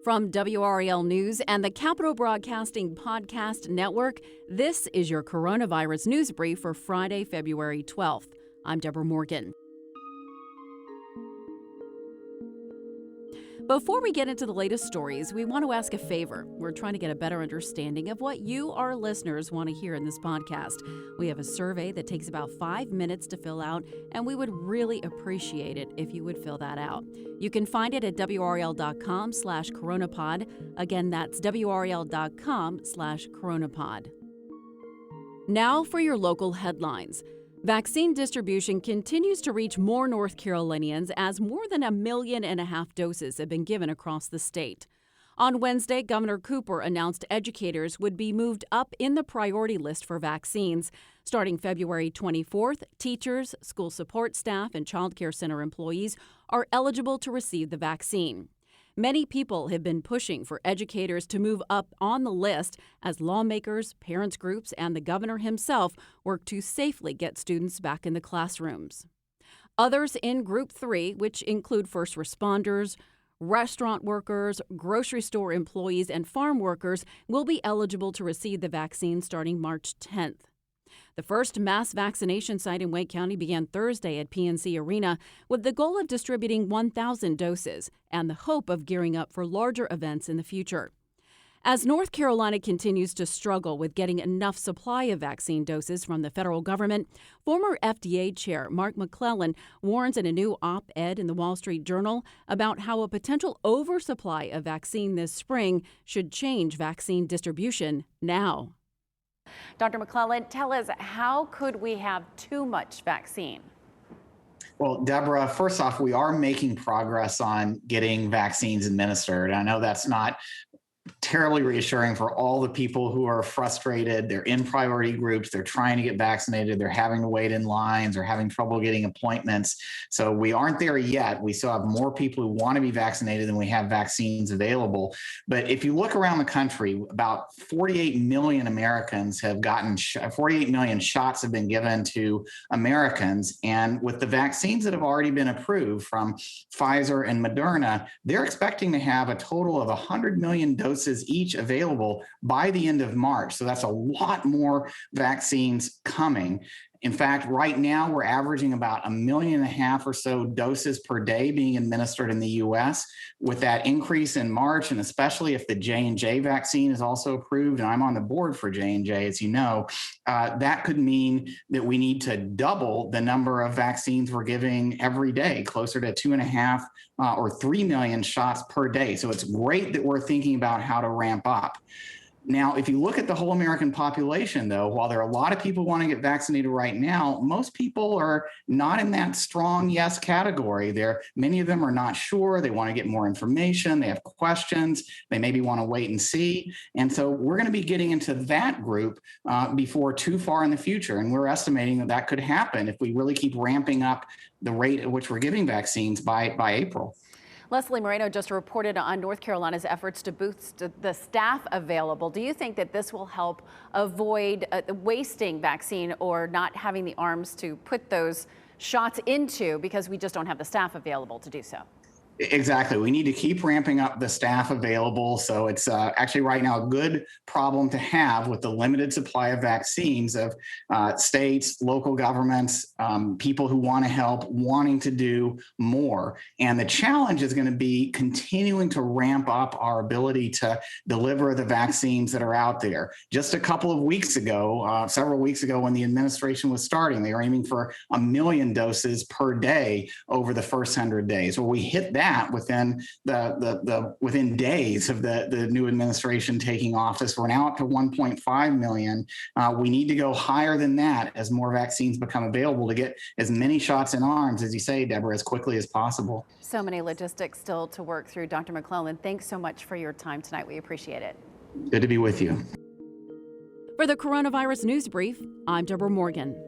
From WRAL News and the Capital Broadcasting Podcast Network, this is your coronavirus news brief for Friday, February 12th. I'm Debra Morgan. Before we get into the latest stories, we want to ask a favor. We're trying to get a better understanding of what you, our listeners, want to hear in this podcast. We have a survey that takes about 5 minutes to fill out, and we would really appreciate it if you would fill that out. You can find it at WRAL.com/coronapod. Again, that's WRAL.com/coronapod. Now for your local headlines. Vaccine distribution continues to reach more North Carolinians as more than 1.5 million doses have been given across the state. On Wednesday, Governor Cooper announced educators would be moved up in the priority list for vaccines. Starting February 24th, teachers, school support staff, and child care center employees are eligible to receive the vaccine. Many people have been pushing for educators to move up on the list as lawmakers, parents groups, and the governor himself work to safely get students back in the classrooms. Others in Group 3, which include first responders, restaurant workers, grocery store employees, and farm workers, will be eligible to receive the vaccine starting March 10th. The first mass vaccination site in Wake County began Thursday at PNC Arena with the goal of distributing 1,000 doses and the hope of gearing up for larger events in the future. As North Carolina continues to struggle with getting enough supply of vaccine doses from the federal government, former FDA-Chair McClellan warns in a new op-ed in the Wall Street Journal about how a potential oversupply of vaccine this spring should change vaccine distribution now. Dr. McClellan, tell us, how could we have too much vaccine? Well, Deborah, first off, we are making progress on getting vaccines administered. I know that's not terribly reassuring for all the people who are frustrated. They're in priority groups. They're trying to get vaccinated. They're having to wait in lines or having trouble getting appointments. So we aren't there yet. We still have more people who want to be vaccinated than we have vaccines available. But if you look around the country, about 48 million Americans have gotten 48 million shots have been given to Americans. And with the vaccines that have already been approved from Pfizer and Moderna, they're expecting to have a total of 100 million doses each available by the end of March. So that's a lot more vaccines coming. In fact, right now we're averaging about 1.5 million or so doses per day being administered in the U.S. With that increase in March, and especially if the J&J vaccine is also approved, and I'm on the board for J&J, as you know, that could mean that we need to double the number of vaccines we're giving every day, closer to 2.5 or 3 million shots per day. So it's great that we're thinking about how to ramp up. Now, if you look at the whole American population, though, while there are a lot of people who want to get vaccinated right now, most people are not in that strong yes category. Many of them are not sure. They want to get more information. They have questions. They maybe want to wait and see. And so we're going to be getting into that group before too far in the future. And we're estimating that that could happen if we really keep ramping up the rate at which we're giving vaccines by April. Leslie Moreno just reported on North Carolina's efforts to boost the staff available. Do you think that this will help avoid wasting vaccine or not having the arms to put those shots into because we just don't have the staff available to do so? Exactly. We need to keep ramping up the staff available. So it's actually right now a good problem to have with the limited supply of vaccines of states, local governments, people who want to help, wanting to do more. And the challenge is going to be continuing to ramp up our ability to deliver the vaccines that are out there. Just a couple of weeks ago, several weeks ago when the administration was starting, they were aiming for 1 million doses per day over the first 100 days. Well, we hit that within within days of the new administration taking office. We're now up to 1.5 million. We need to go higher than that as more vaccines become available to get as many shots in arms, as you say, Deborah, as quickly as possible. So many logistics still to work through. Dr. McClellan, thanks so much for your time tonight. We appreciate it. Good to be with you. For the Coronavirus News Brief, I'm Debra Morgan.